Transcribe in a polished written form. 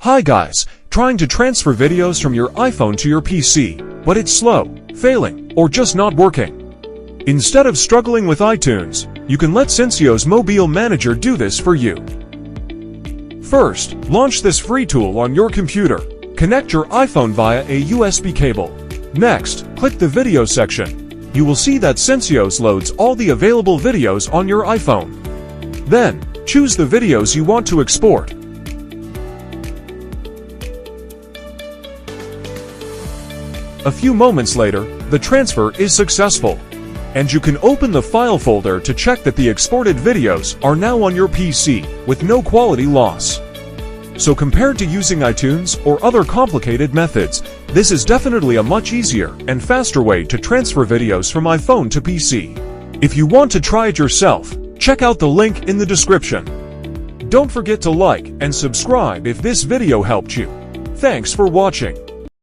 Hi guys, trying to transfer videos from your iPhone to your PC, but it's slow, failing, or just not working. Instead of struggling with iTunes, you can let Syncio's Mobile Manager do this for you. First, launch this free tool on your computer. Connect your iPhone via a USB cable. Next, click the video section. You will see that Syncios loads all the available videos on your iPhone. Then, choose the videos you want to export. A few moments later, the transfer is successful, and you can open the file folder to check that the exported videos are now on your PC with no quality loss. So compared to using iTunes or other complicated methods, this is definitely a much easier and faster way to transfer videos from iPhone to PC. If you want to try it yourself, check out the link in the description. Don't forget to like and subscribe if this video helped you. Thanks for watching.